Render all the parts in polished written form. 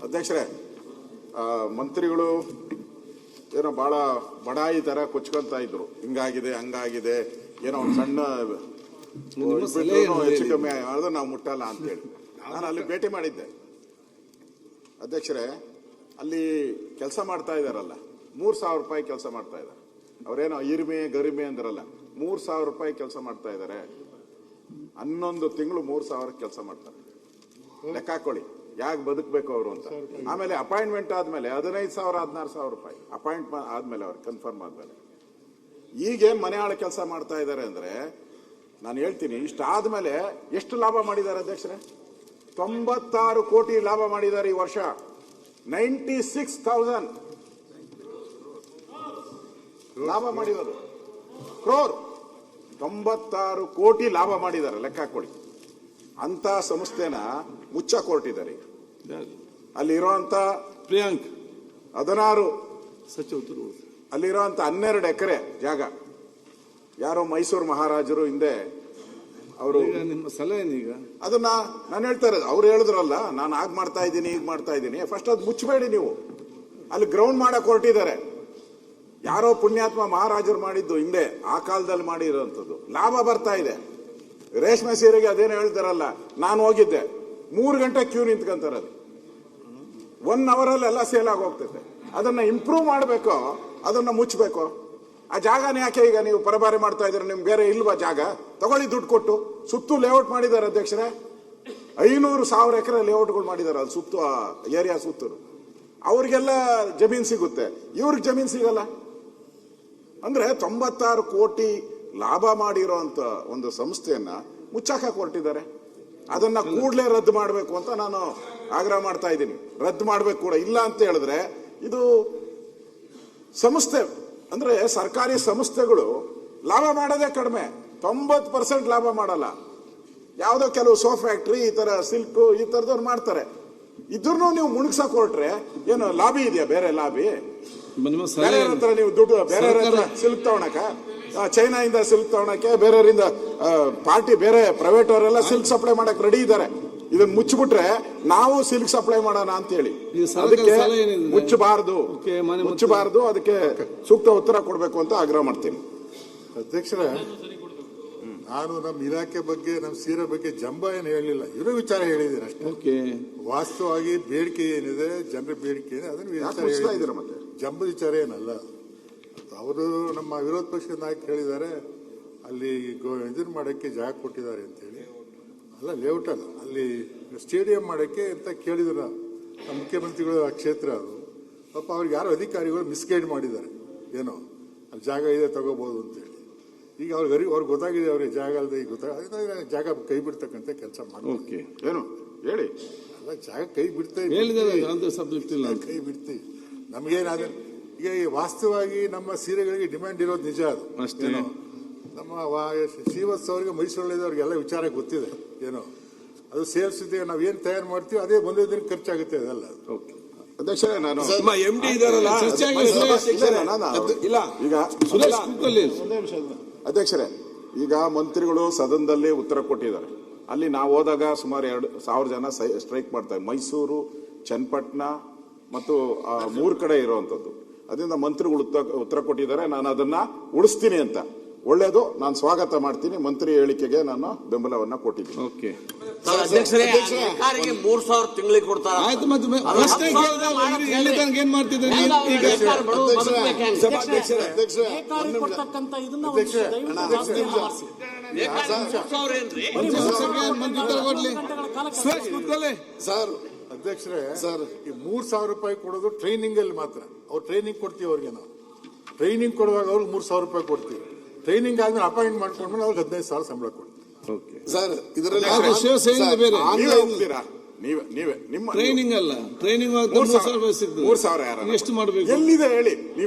ಅಧ್ಯಕ್ಷರೇ, ಮಂತ್ರಿಗಳು ಏನೋ ಬಹಳ ಬಡಾಯಿ ತರ ಕೊಚ್ಕೊಂತ ಇದ್ರು, ಹಿಂಗಾಗಿದೆ ಹಂಗಾಗಿದೆ, ಏನೋ ಒಂದು ಸಣ್ಣ ಹೆಚ್ಚು ಕಮ್ಮಿ ಆದ್ರೆ ನಾವು ಮುಟ್ಟಲ್ಲ ಅಂತೇಳಿ ನಾನು ಅಲ್ಲಿ ಭೇಟಿ ಮಾಡಿದ್ದೆ. ಅಧ್ಯಕ್ಷರೇ, ಅಲ್ಲಿ ಕೆಲಸ ಮಾಡ್ತಾ ಇದಾರಲ್ಲ, 3,000 ರೂಪಾಯಿ ಕೆಲಸ ಮಾಡ್ತಾ ಇದ್ದಾರೆ. ಅವರೇನೋ ಇರ್ಮೆ ಗರಿಮೆ ಅಂದ್ರಲ್ಲ, 3,000 ರೂಪಾಯಿ ಕೆಲಸ ಮಾಡ್ತಾ ಇದ್ದಾರೆ. 11 ತಿಂಗಳು 3,000 ಕೆಲಸ ಮಾಡ್ತಾರೆ. ಲೆಕ್ಕ ಹಾಕೊಳ್ಳಿ ಯಾಕೆ ಬದುಕಬೇಕು ಅವರು ಅಂತ. ಆಮೇಲೆ ಅಪಾಯಿಂಟ್ಮೆಂಟ್ ಆದ್ಮೇಲೆ 15,000 16,000 ರೂಪಾಯಿ ಅಪಾಯಿಂಟ್ಮೆಂಟ್ ಆದ್ಮೇಲೆ ಅವ್ರು ಕನ್ಫರ್ಮ್ ಆದ್ಮೇಲೆ. ಈಗೇನ್ ಮನೆ ಆಳ ಕೆಲಸ ಮಾಡ್ತಾ ಇದ್ದಾರೆ ಅಂದ್ರೆ, ನಾನು ಹೇಳ್ತೀನಿ, ಇಷ್ಟಾದ್ಮೇಲೆ ಎಷ್ಟು ಲಾಭ ಮಾಡಿದ್ದಾರೆ ಅಧ್ಯಕ್ಷರೇ? 96 ಕೋಟಿ ಲಾಭ ಮಾಡಿದ್ದಾರೆ ಈ ವರ್ಷ. 96,000 ಲಾಭ ಮಾಡಿರೋದು, ಕ್ರೋರ್. 96 ಕೋಟಿ ಲಾಭ ಮಾಡಿದ್ದಾರೆ, ಲೆಕ್ಕ ಹಾಕೊಳ್ಳಿ. ಅಂತ ಸಂಸ್ಥೆನ ಮುಚ್ಚಕ್ ಹೊರಟಿದ್ದಾರೆ. ಅಲ್ಲಿರುವಂತ ಪ್ರಿಯಾಂಕ್ 16 ಸಚಿವರು, ಅಲ್ಲಿರುವಂತ 12 ಎಕರೆ ಜಾಗ ಯಾರೋ ಮೈಸೂರು ಮಹಾರಾಜರು ಹಿಂದೆ ಅವರು ನಿಮ್ಮ ಸಲಹೆ ಈಗ ಅದನ್ನ ನಾನು ಹೇಳ್ತಾ ಇರೋದು. ಅವ್ರು ಹೇಳಿದ್ರಲ್ಲ, ನಾನು ಆಗ ಮಾಡ್ತಾ ಇದ್ದೀನಿ ಈಗ ಮಾಡ್ತಾ ಇದ್ದೀನಿ. ಫಸ್ಟ್ ಅದು ಮುಚ್ಚಬೇಡಿ ನೀವು. ಅಲ್ಲಿ ಗ್ರೌಂಡ್ ಮಾಡಕ್ ಹೊರಟಿದ್ದಾರೆ. ಯಾರೋ ಪುಣ್ಯಾತ್ಮ ಮಹಾರಾಜರು ಮಾಡಿದ್ದು ಹಿಂದೆ, ಆ ಕಾಲದಲ್ಲಿ ಮಾಡಿರೋಂಥದ್ದು. ಲಾಭ ಬರ್ತಾ ಇದೆ. ರೇಷ್ಮೆ ಸೀರೆಗೆ ಅದೇನೋ ಹೇಳ್ತಾರಲ್ಲ, ನಾನು ಹೋಗಿದ್ದೆ, 3 ಗಂಟೆ ಕ್ಯೂ ನಿಂತ್ಕೊಂತಾರೆ. ಅದು 1 ಅವರಲ್ಲಿ ಎಲ್ಲ ಸೇಲ್ ಆಗಿ ಹೋಗ್ತೈತೆ. ಅದನ್ನ ಇಂಪ್ರೂವ್ ಮಾಡಬೇಕು, ಅದನ್ನ ಮುಚ್ಚಬೇಕು. ಆ ಜಾಗನ ಯಾಕೆ ಈಗ ನೀವು ಪರಬಾರಿ ಮಾಡ್ತಾ ಇದ್ರೆ? ನಿಮ್ಗೆ ಬೇರೆ ಇಲ್ವಾ ಜಾಗ? ತಗೊಳ್ಳಿ, ದುಡ್ಡು ಕೊಟ್ಟು. ಸುತ್ತು ಲೇಔಟ್ ಮಾಡಿದ್ದಾರೆ ಅಧ್ಯಕ್ಷರೇ, 500,000 ಎಕರೆ ಲೇಔಟ್ಗಳು ಮಾಡಿದ್ದಾರೆ. ಅದು ಸುತ್ತು ಏರಿಯಾ ಸುತ್ತೂರು. ಅವ್ರಿಗೆಲ್ಲ ಜಮೀನ್ ಸಿಗುತ್ತೆ, ಇವ್ರಿಗೆ ಜಮೀನ್ ಸಿಗಲ್ಲ. ಅಂದ್ರೆ 96 ಕೋಟಿ ಲಾಭ ಮಾಡಿರೋಂತ ಒಂದು ಸಂಸ್ಥೆಯನ್ನ ಮುಚ್ಚಾಕ ಹೊರಟಿದ್ದಾರೆ. ಅದನ್ನ ಕೂಡಲೇ ರದ್ದು ಮಾಡಬೇಕು ಅಂತ ನಾನು ಆಗ್ರಹ ಮಾಡ್ತಾ ಇದ್ದೀನಿ. ರದ್ದು ಮಾಡಬೇಕು ಕೂಡ. ಇಲ್ಲ ಅಂತ ಹೇಳಿದ್ರೆ ಇದು ಸಂಸ್ಥೆ ಅಂದ್ರೆ ಸರ್ಕಾರಿ ಸಂಸ್ಥೆಗಳು ಲಾಭ ಮಾಡೋದೇ ಕಡಿಮೆ, 90% ಲಾಭ ಮಾಡಲ್ಲ. ಯಾವುದೋ ಕೆಲವು ಸೋಪ್ ಫ್ಯಾಕ್ಟ್ರಿ, ಈ ತರ ಸಿಲ್ಕ್, ಈ ತರದವ್ರು ಮಾಡ್ತಾರೆ. ಇದ್ರೂ ನೀವು ಮುಣಗ್ಸಕ್ ಹೊರಟ್ರೆ ಏನು ಲಾಭಿ ಇದೆಯಾ? ಬೇರೆ ಲಾಭಿ ಬೇರೆ ಹತ್ರ ನೀವು ದುಡ್ಡು ಬೇರೆ ಸಿಲ್ಕ್ ತಗೊಳಕ, ಚೈನಾದಿಂದ ಸಿಲ್ಕ್ ತಗೊಳಕ್ಕೆ, ಬೇರೆಯವರಿಂದ ಪಾರ್ಟಿ ಬೇರೆ ಪ್ರೈವೇಟ್ ಅವರೆಲ್ಲ ಸಿಲ್ಕ್ ಸಪ್ಲೈ ಮಾಡಕ್ ರೆಡಿ ಇದ್ದಾರೆ. ಇದನ್ನ ಮುಚ್ಚಿಬಿಟ್ರೆ ನಾವು ಸಿಲ್ಕ್ ಸಪ್ಲೈ ಮಾಡೋಣ ಅಂತ ಹೇಳಿ. ಅದಕ್ಕೆ ಮುಚ್ಚಬಾರದು, ಅದಕ್ಕೆ ಸೂಕ್ತ ಉತ್ತರ ಕೊಡಬೇಕು ಅಂತ ಆಗ್ರಹ ಮಾಡ್ತೀನಿ. ಅಧ್ಯಕ್ಷರೇ, ನಾನು ನಮ್ಮ ಇಲಾಖೆ ಬಗ್ಗೆ, ನಮ್ಮ ಸೀರೆ ಬಗ್ಗೆ ಜಂಬ ಏನು ಹೇಳಲಿಲ್ಲ, ಇರೋ ವಿಚಾರ ಹೇಳಿದ್ದೀನಿ ಅಷ್ಟೇ. ವಾಸ್ತವವಾಗಿ ಬೇಡಿಕೆ ಏನಿದೆ, ಜನರ ಬೇಡಿಕೆ ಏನಿದೆ ಅದನ್ನು ವಿಚಾರ ಮತ್ತೆ ಜಂಬದ ವಿಚಾರ ಏನಲ್ಲ. ಅವರು ನಮ್ಮ ವಿರೋಧ ಪಕ್ಷದ ನಾಯಕ ಹೇಳಿದ್ದಾರೆ, ಅಲ್ಲಿ ಇದನ್ನ ಮಾಡಕ್ಕೆ ಜಾಗ ಕೊಟ್ಟಿದ್ದಾರೆ ಅಂತೇಳಿ. ಅಲ್ಲ, ಲೇಔಟ್ ಅಲ್ಲ, ಅಲ್ಲಿ ಸ್ಟೇಡಿಯಂ ಮಾಡಕ್ಕೆ ಅಂತ ಕೇಳಿದ್ರು ಮುಖ್ಯಮಂತ್ರಿಗಳು. ಆ ಕ್ಷೇತ್ರ ಅದು. ಪಾಪ ಅವ್ರಿಗೆ ಯಾರೋ ಅಧಿಕಾರಿಗಳು ಮಿಸ್ಗೈಡ್ ಮಾಡಿದ್ದಾರೆ, ಏನೋ ಅಲ್ಲಿ ಜಾಗ ಇದೆ ತಗೋಬಹುದು ಅಂತೇಳಿ. ಈಗ ಅವ್ರಿಗೆ ಗೊತ್ತಾಗಿದೆ, ಅವ್ರಿಗೆ ಜಾಗ ಅಲ್ಲದೆ ಈಗ ಜಾಗ ಕೈ ಬಿಡ್ತಕ್ಕಂಥ ಕೆಲಸ ಮಾಡಿ. ಏನು ಹೇಳಿ? ಅಲ್ಲ, ಜಾಗ ಕೈ ಬಿಡ್ತಾ ಕೈ ಬಿಡ್ತೀವಿ. ನಮಗೇನಾದ್ರೆ ಈಗ ವಾಸ್ತವವಾಗಿ ನಮ್ಮ ಸೀರೆಗಳಿಗೆ ಡಿಮ್ಯಾಂಡ್ ಇರೋದು ನಿಜ. ಅದು ಅಷ್ಟೇನೋ. ನಮ್ಮ ಶ್ರೀವತ್ಸ ಅವರಿಗೆ ಮೈಸೂರಲ್ಲಿದ್ದವ್ರಿಗೆಲ್ಲ ವಿಚಾರ ಗೊತ್ತಿದೆ. ಏನೋ ಅದು ಸೇಲ್ಸ್ ಇದೆ, ನಾವೇನ್ ತಯಾರು ಮಾಡ್ತೀವಿ ಅದೇ ಬಂದಿದ್ದಕ್ಕೆ ಖರ್ಚಾಗುತ್ತೆ. ಅದೆಲ್ಲ ಅಧ್ಯಕ್ಷರೇ, ನಾನು MD ಇದಾರಲ್ಲ, ಈಗ ಅಧ್ಯಕ್ಷರೇ, ಈಗ ಮಂತ್ರಿಗಳು ಸದನದಲ್ಲಿ ಉತ್ತರ ಕೊಟ್ಟಿದ್ದಾರೆ. ಅಲ್ಲಿ ನಾವು ಹೋದಾಗ ಸುಮಾರು 2,000 ಜನ ಸ್ಟ್ರೈಕ್ ಮಾಡ್ತಾರೆ. ಮೈಸೂರು, ಚನ್ನಪಟ್ಟಣ ಮತ್ತು 3 ಕಡೆ ಇರುವಂತದ್ದು. ಅದರಿಂದ ಮಂತ್ರಿಗಳು ಉತ್ತರ ಕೊಟ್ಟಿದ್ದಾರೆ. ನಾನು ಅದನ್ನ ಉಳಿಸ್ತೀನಿ ಅಂತ. ಒಳ್ಳೇದು, ನಾನು ಸ್ವಾಗತ ಮಾಡ್ತೀನಿ. ಮಂತ್ರಿ ಹೇಳಿಕೆಗೆ ನಾನು ಬೆಂಬಲವನ್ನ ಕೊಟ್ಟಿದ್ದೀನಿ. ಅಧ್ಯಕ್ಷರೇ, 3,000 ತಿಂಗಳಿಗೆ ಕೊಡ್ತಾರೆ. ಅಧ್ಯಕ್ಷರೇ, ಈ 3,000 ರೂಪಾಯಿ ಕೊಡೋದು ಟ್ರೈನಿಂಗ್ ಅಲ್ಲಿ ಮಾತ್ರ. ಅವ್ರು ಟ್ರೈನಿಂಗ್ ಕೊಡ್ತೀವಿ ಅವ್ರಿಗೆ. ನಾವು ಟ್ರೈನಿಂಗ್ ಕೊಡುವಾಗ ಅವ್ರಿಗೆ 3,000 ರೂಪಾಯಿ ಕೊಡ್ತೀವಿ. ಟ್ರೈನಿಂಗ್ ಆದ್ಮೇಲೆ ಅಪಾಯಿಂಟ್ ಮಾಡ್ಕೊಂಡ್ಮೇಲೆ ಅವ್ರಿಗೆ 15,000 ಸಂಬಳ ಕೊಡ್ತೀವಿ. ಸರ್, ಇದರಲ್ಲಿ ನಿಮ್ಮ ಟ್ರೈನಿಂಗ್ ಅಲ್ಲ, ಟ್ರೈನಿಂಗ್ 3,000 ಯಾರು ಎಷ್ಟು ಮಾಡಬೇಕು? ಎಲ್ಲಿದೆ ಹೇಳಿ?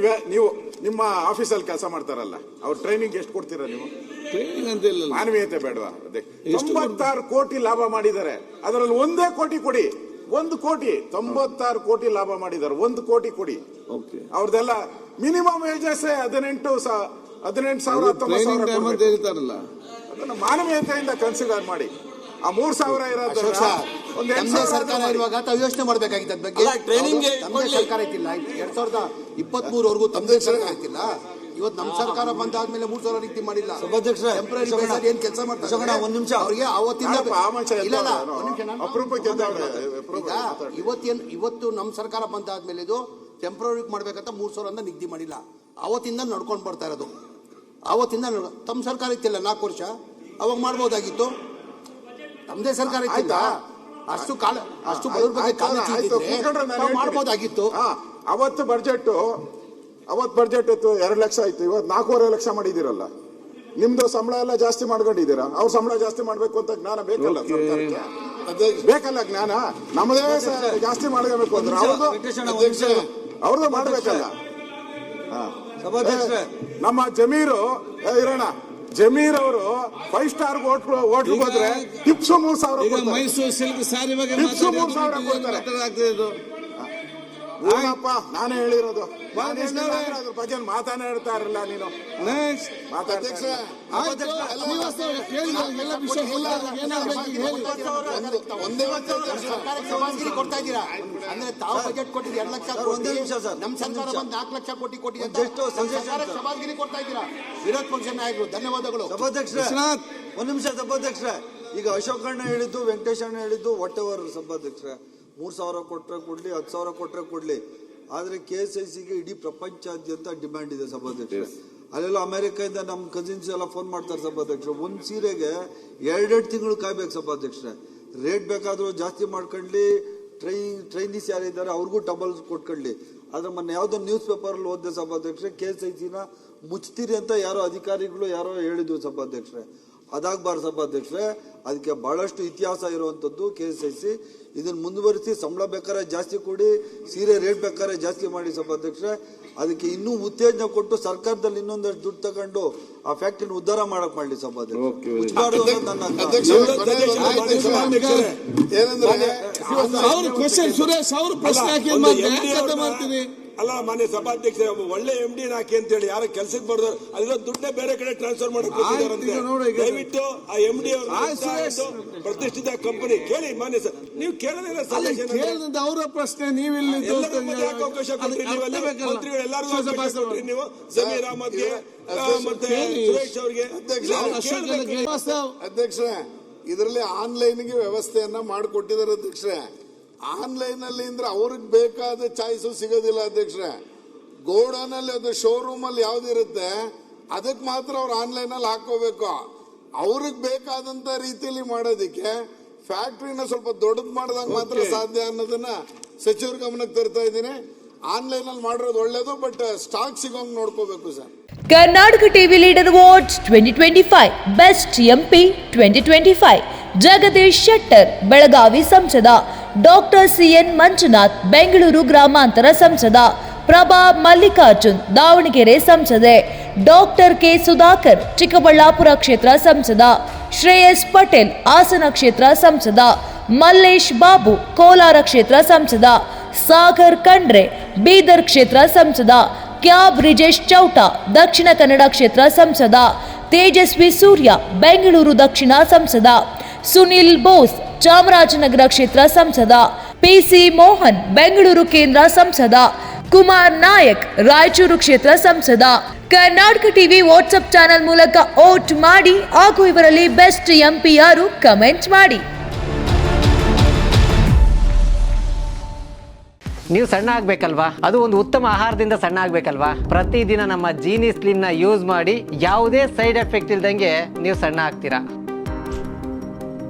ನೀವು ನಿಮ್ಮ ಆಫೀಸಲ್ಲಿ ಕೆಲಸ ಮಾಡ್ತಾರಲ್ಲ, ಅವ್ರ ಟ್ರೈನಿಂಗ್ ಎಷ್ಟು ಕೊಡ್ತೀರಾ ನೀವು? ಟ್ರೈನಿಂಗ್ ಅಂತ ಇಲ್ಲ, ಮಾನವೀಯತೆ ಬೇಡವಾ? 96 ಕೋಟಿ ಲಾಭ ಮಾಡಿದ್ದಾರೆ. ಅದರಲ್ಲಿ 1 ಕೋಟಿ ಕೊಡಿ. 1 ಕೋಟಿ, 96 ಕೋಟಿ ಲಾಭ ಮಾಡಿದ್ದಾರೆ. 1 ಕೋಟಿ ಕೊಡಿ. ಅವ್ರದೆಲ್ಲ ಮಿನಿಮಮ್ ವೇಜಸ್ 18,000 19,000 ಹೇಳ್ತಾರಲ್ಲ. ಅದನ್ನ ಮಾನವೀಯತೆಯಿಂದ ಕನ್ಸಿಡರ್ ಮಾಡಿ. ಆ 3,000 ಇರೋದು ಒಂದು ತಮ್ಮದೇ ಸರ್ಕಾರ ಇರುವಾಗ ತಾವು ಯೋಚನೆ ಮಾಡ್ಬೇಕಾಗಿತ್ತು ಅದ್ರ ಬಗ್ಗೆ. ಅಲ್ಲ, training ಗೆ ತಮ್ಮದೇ ಸರ್ಕಾರ ಇತ್ತಿಲ್ಲ 2023ವರೆಗೂ ತಮ್ಮದೇ ಸರ್ಕಾರ ಇತ್ತಿಲ್ಲ. ಇವತ್ತು ನಮ್ಮ ಸರ್ಕಾರ ಬಂದಾದ್ಮೇಲೆ 3,000 ರೀತಿ ಮಾಡಿಲ್ಲ. ಸಭಾಧ್ಯಕ್ಷರೇ, ಟೆಂಪರರಿ ಬೇಸಲ್ಲಿ ಏನ್ ಕೆಲಸ ಮಾಡ್ತಾರೆ ಒಂದ್ ನಿಮಿಷ. ಅವ್ರಿಗೆ ಅವತ್ತಿಂದ ಇಲ್ಲ ಅಪರೂಪಕ್ಕೆ ಇವತ್ತು ನಮ್ಮ ಸರ್ಕಾರ ಬಂದಾದ್ಮೇಲೆ ಇದು ಟೆಂಪರರಿ ಮಾಡ್ಬೇಕಂತ 3,000 ಅಂತ ನಿಗದಿ ಮಾಡಿಲ್ಲ. ಅವತ್ತಿಂದ ನಡ್ಕೊಂಡು ಬರ್ತಾ ಇರೋದು. ಅವತ್ತಿಂದ ತಮ್ಮ ಸರ್ಕಾರ ಇತ್ತಿಲ್ಲ 4 ವರ್ಷ, ಅವಾಗ ಮಾಡ್ಬೋದಾಗಿತ್ತು. ತಮ್ಮದೇ ಸರ್ಕಾರ ಇತ್ತಿಲ್ಲ, ಅಷ್ಟು ಬಡವ್ರ ಬಗ್ಗೆ ಕಾಳಜಿ ಇದ್ದಿದ್ರೆ ಮಾಡ್ಬೋದಾಗಿತ್ತು. ಅವತ್ತು ಬಡ್ಜೆಟ್ ಇತ್ತು 2 ಲಕ್ಷ ಆಯ್ತು, ಇವತ್ತು 4.5 ಲಕ್ಷ ಮಾಡಿದಿರಲ್ಲ. ನಿಮ್ದು ಸಂಬಳ ಎಲ್ಲ ಜಾಸ್ತಿ ಮಾಡ್ಕೊಂಡಿದ್ದೀರಾ, ಅವ್ರ ಸಂಬಳ ಜಾಸ್ತಿ ಮಾಡ್ಬೇಕು ಅಂತ ಜ್ಞಾನ ಬೇಕಲ್ಲ ಸರ್ಕಾರಕ್ಕೆ? ಬೇಕಲ್ಲ ಜ್ಞಾನ. ನಮ್ಮದೇ ಜಾಸ್ತಿ ಮಾಡ್ಕೋಬೇಕು ಅಂದ್ರೆ ಅವ್ರದ್ದು ಮಾಡ್ಬೇಕಲ್ಲ. ನಮ್ಮ ಜಮೀರು ಇರೋಣ, ಜಮೀರ್ ಅವರು 5 ಸ್ಟಾರ್ ಹೋಟ್ಲು ಹೋದ್ರೆ ಟಿಪ್ಸ್ 3,000 ಮೈಸೂರು ಸಿಲ್ಕ್ ಸಾರಿ ಬಗ್ಗೆ ಟಿಪ್ಸ್ 3,000 ಕೊಡ್ತಾರೆ. ಏನಪ್ಪ ನಾನೇ ಹೇಳಿರೋದು, ಅದ್ರ ಬಗ್ಗೆ ಮಾತಾಡ್ತಾ ಇರಲ್ಲ ನೀನು. ಸಮಾಜಗಿರಿ ಕೊಡ್ತಾ ಇದ್ದೀರಾ ಅಂದ್ರೆ ತಾವು ಬಜೆಟ್ ಕೊಟ್ಟಿದ್ದು 2 ಲಕ್ಷ ಕೋಟಿ, ನಮ್ಮ ಸರ್ಕಾರ ಬಂದು 4 ಲಕ್ಷ ಕೋಟಿ ಕೊಟ್ಟಿದೆ. ಸಮಾಜಗಿರಿ ಕೊಡ್ತಾ ಇದ್ದೀರಾ ವಿರೋಧ ಪಕ್ಷ ನಾಯಕರು. ಧನ್ಯವಾದಗಳು. ಒಂದ್ ನಿಮಿಷ ಸಭಾಧ್ಯಕ್ಷರೇ, ಈಗ ಅಶೋಕ್ ಅಣ್ಣ ಹೇಳಿದ್ದು, ವೆಂಕಟೇಶ್ ಅಣ್ಣ ಹೇಳಿದ್ದು ವಾಟ್ ಎವರ್ ಸಭಾಧ್ಯಕ್ಷರೇ, 3,000 ಕೊಟ್ರೆ ಕೊಡ್ಲಿ, 10,000 ಕೊಟ್ರೆ ಕೊಡ್ಲಿ, ಆದ್ರೆ KSICಗೆ ಇಡೀ ಪ್ರಪಂಚಾದ್ಯಂತ ಡಿಮ್ಯಾಂಡ್ ಇದೆ ಸಭಾಧ್ಯಕ್ಷರೇ. ಅಲ್ಲೆಲ್ಲ ಅಮೆರಿಕದಿಂದ ನಮ್ಮ ಕಸಿನ್ಸ್ ಎಲ್ಲ ಫೋನ್ ಮಾಡ್ತಾರೆ ಸಭಾಧ್ಯಕ್ಷರು. ಒಂದು ಸೀರೆಗೆ 2 ತಿಂಗಳು ಕಾಯ್ಬೇಕು ಸಭಾಧ್ಯಕ್ಷರೇ. ರೇಟ್ ಬೇಕಾದ್ರೂ ಜಾಸ್ತಿ ಮಾಡ್ಕೊಂಡ್ಲಿ, ಟ್ರೈನೀಸ್ ಯಾರಿದ್ದಾರೆ ಅವ್ರಿಗೂ ಡಬಲ್ ಕೊಟ್ಕೊಳ್ಳಿ. ಆದ್ರೆ ಮೊನ್ನೆ ಯಾವುದೋ ನ್ಯೂಸ್ ಪೇಪರಲ್ಲಿ ಓದಿದೆ ಸಭಾಧ್ಯಕ್ಷರೇ, KSICನ ಮುಚ್ತೀರಿ ಅಂತ ಯಾರೋ ಅಧಿಕಾರಿಗಳು ಯಾರೋ ಹೇಳಿದ್ರು ಸಭಾಧ್ಯಕ್ಷರೇ. ಅದಾಗಬಾರ್ದು ಸಭಾಧ್ಯಕ್ಷರೇ, ಅದಕ್ಕೆ ಬಹಳಷ್ಟು ಇತಿಹಾಸ ಇರುವಂತದ್ದು KSIC. ಇದನ್ನ ಮುಂದುವರಿಸಿ ಸಂಬಳ ಬೇಕಾದ್ರೆ ಜಾಸ್ತಿ ಕೊಡಿ, ಸೀರೆ ರೇಟ್ ಬೇಕಾದ್ರೆ ಜಾಸ್ತಿ ಮಾಡಿ ಸಭಾಧ್ಯಕ್ಷರೇ. ಅದಕ್ಕೆ ಇನ್ನೂ ಉತ್ತೇಜನ ಕೊಟ್ಟು ಸರ್ಕಾರದಲ್ಲಿ ಇನ್ನೊಂದಷ್ಟು ದುಡ್ಡು ತಗೊಂಡು ಆ ಫ್ಯಾಕ್ಟರಿನ ಉದ್ಧಾರ ಮಾಡಕ್ ಮಾಡಲಿ ಸಭಾಧ್ಯಕ್ಷರೇ. ಸುರೇಶ್ ಅವರು ಪ್ರಶ್ನೆ ಹಾಕಿ ಅಲ್ಲ ಮಾನ್ಯ ಸಭಾಧ್ಯಕ್ಷ, ಒಳ್ಳೆ MD ಹಾಕಿ ಅಂತ ಹೇಳಿ ಯಾರು ಕೆಲಸಕ್ಕೆ ಬರ್ದವ್ರು ಅಲ್ಲಿರೋ ದುಡ್ಡೇ ಬೇರೆ ಕಡೆ ಟ್ರಾನ್ಸ್ಫರ್ ಮಾಡಕ್ಕೆ ದಯವಿಟ್ಟು ಆ MD ಅವರು ಪ್ರತಿಷ್ಠಿತ ಕಂಪನಿ ಕೇಳಿ. ಮಾನ್ಯ ಸರ್, ನೀವು ಕೇಳಲಿಲ್ಲ ಅವರ ಪ್ರಶ್ನೆ, ನೀವಿಲ್ಲಿ ಅವಕಾಶ ಕೊಟ್ರಿ, ಮಂತ್ರಿಗಳು ಎಲ್ಲರಿಗೂ ಅವಕಾಶ ಕೊಟ್ರಿ ನೀವು, ಸಮೀರ್ ಅಹಮದ್ಗೆ ಮತ್ತೆ ಸುರೇಶ್ ಅವರಿಗೆ. ಅಧ್ಯಕ್ಷರೇ, ಇದರಲ್ಲಿ ಆನ್ಲೈನ್ಗೆ ವ್ಯವಸ್ಥೆಯನ್ನ ಮಾಡಿಕೊಟ್ಟಿದ್ದಾರೆ ಅಧ್ಯಕ್ಷರೇ. ಆನ್ಲೈನ್ ಅಲ್ಲಿ ಅಂದ್ರೆ ಅವ್ರಿಗೆ ಬೇಕಾದ ಚಾಯ್ಸು ಸಿಗೋದಿಲ್ಲ ಅಧ್ಯಕ್ಷರೇ. ಗೋಡೌನ್ ಅಲ್ಲಿ ಅದು ಶೋರೂಮ್ ಅಲ್ಲಿ ಯಾವ್ದಿರುತ್ತೆ ಅದಕ್ಕೆ ಮಾತ್ರ ಅವ್ರು ಆನ್ಲೈನ್ ಅಲ್ಲಿ ಹಾಕೋಬೇಕು. ಅವ್ರಿಗೆ ಬೇಕಾದಂತ ರೀತಿಯಲ್ಲಿ ಮಾಡೋದಿಕ್ಕೆ ಫ್ಯಾಕ್ಟ್ರಿನ ಸ್ವಲ್ಪ ದೊಡ್ಡದು ಮಾಡಿದಾಗ ಮಾತ್ರ ಸಾಧ್ಯ ಅನ್ನೋದನ್ನ ಸಚಿವರ ಗಮನಕ್ಕೆ ತರ್ತಾ ಇದ್ದೀನಿ. ಆನ್ಲೈನ್ ಅಲ್ಲಿ ಮಾಡಿರೋದು ಒಳ್ಳೇದು, ಬಟ್ ಸ್ಟಾಕ್ ಸಿಗೋಂಗ್ ನೋಡ್ಕೋಬೇಕು sir. Karnataka TV leader awards 2025 best MP 2025 Jagadish Shettar Belagavi ಸಂಸದ, ಡಾಕ್ಟರ್ CN ಮಂಜುನಾಥ್ ಬೆಂಗಳೂರು ಗ್ರಾಮಾಂತರ ಸಂಸದ, ಪ್ರಭಾ ಮಲ್ಲಿಕಾರ್ಜುನ್ ದಾವಣಗೆರೆ ಸಂಸದೆ, ಡಾಕ್ಟರ್ K ಸುಧಾಕರ್ ಚಿಕ್ಕಬಳ್ಳಾಪುರ ಕ್ಷೇತ್ರ ಸಂಸದ, ಶ್ರೇಯಸ್ ಪಟೇಲ್ ಹಾಸನ ಕ್ಷೇತ್ರ ಸಂಸದ, ಮಲ್ಲೇಶ್ ಬಾಬು ಕೋಲಾರ ಕ್ಷೇತ್ರ ಸಂಸದ, ಸಾಗರ್ ಖಂಡ್ರೆ ಬೀದರ್ ಕ್ಷೇತ್ರ ಸಂಸದ, ಕ್ಯಾಬ್ ಬ್ರಿಜೇಶ್ ಚೌಟಾ ದಕ್ಷಿಣ ಕನ್ನಡ ಕ್ಷೇತ್ರ ಸಂಸದ, ತೇಜಸ್ವಿ ಸೂರ್ಯ ಬೆಂಗಳೂರು ದಕ್ಷಿಣ ಸಂಸದ, ಸುನಿಲ್ ಬೋಸ್ ಚಾಮರಾಜನಗರ ಕ್ಷೇತ್ರ ಸಂಸದ, PC ಮೋಹನ್ ಬೆಂಗಳೂರು ಕೇಂದ್ರ ಸಂಸದ, ಕುಮಾರ್ ನಾಯಕ್ ರಾಯಚೂರು ಕ್ಷೇತ್ರ ಸಂಸದ. ಕರ್ನಾಟಕ ಟಿವಿ ವಾಟ್ಸ್ಆಪ್ ಚಾನೆಲ್ ಮೂಲಕ ವೋಟ್ ಮಾಡಿ ಹಾಗೂ ಇವರಲ್ಲಿ ಬೆಸ್ಟ್ MP ಯಾರು ಕಮೆಂಟ್ ಮಾಡಿ. ನೀವು ಸಣ್ಣ ಆಗ್ಬೇಕಲ್ವಾ? ಅದು ಒಂದು ಉತ್ತಮ ಆಹಾರದಿಂದ ಸಣ್ಣ ಆಗ್ಬೇಕಲ್ವಾ? ಪ್ರತಿದಿನ ನಮ್ಮ ಜೀನಿ ಸ್ಲಿಮ್ನ ಯೂಸ್ ಮಾಡಿ ಯಾವುದೇ ಸೈಡ್ ಎಫೆಕ್ಟ್ ಇಲ್ದಂಗೆ ನೀವು ಸಣ್ಣ ಆಗ್ತೀರಾ.